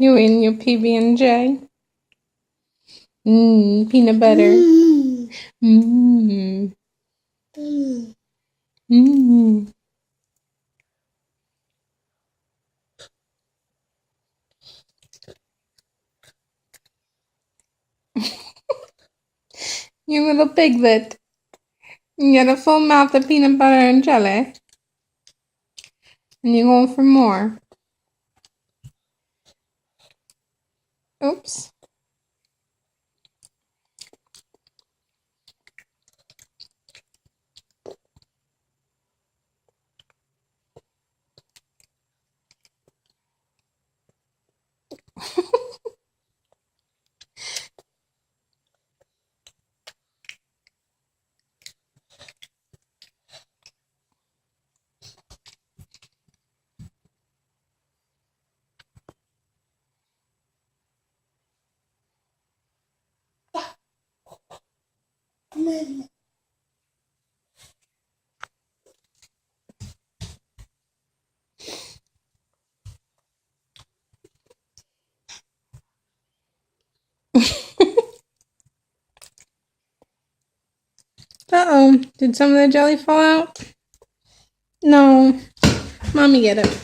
You eating your PB&J? Peanut butter. Mmm. Mmm. You little piglet. You got a full mouth of peanut butter and jelly. And you're going for more. Oops. Uh-oh. Did some of the jelly fall out? No. Mommy get it.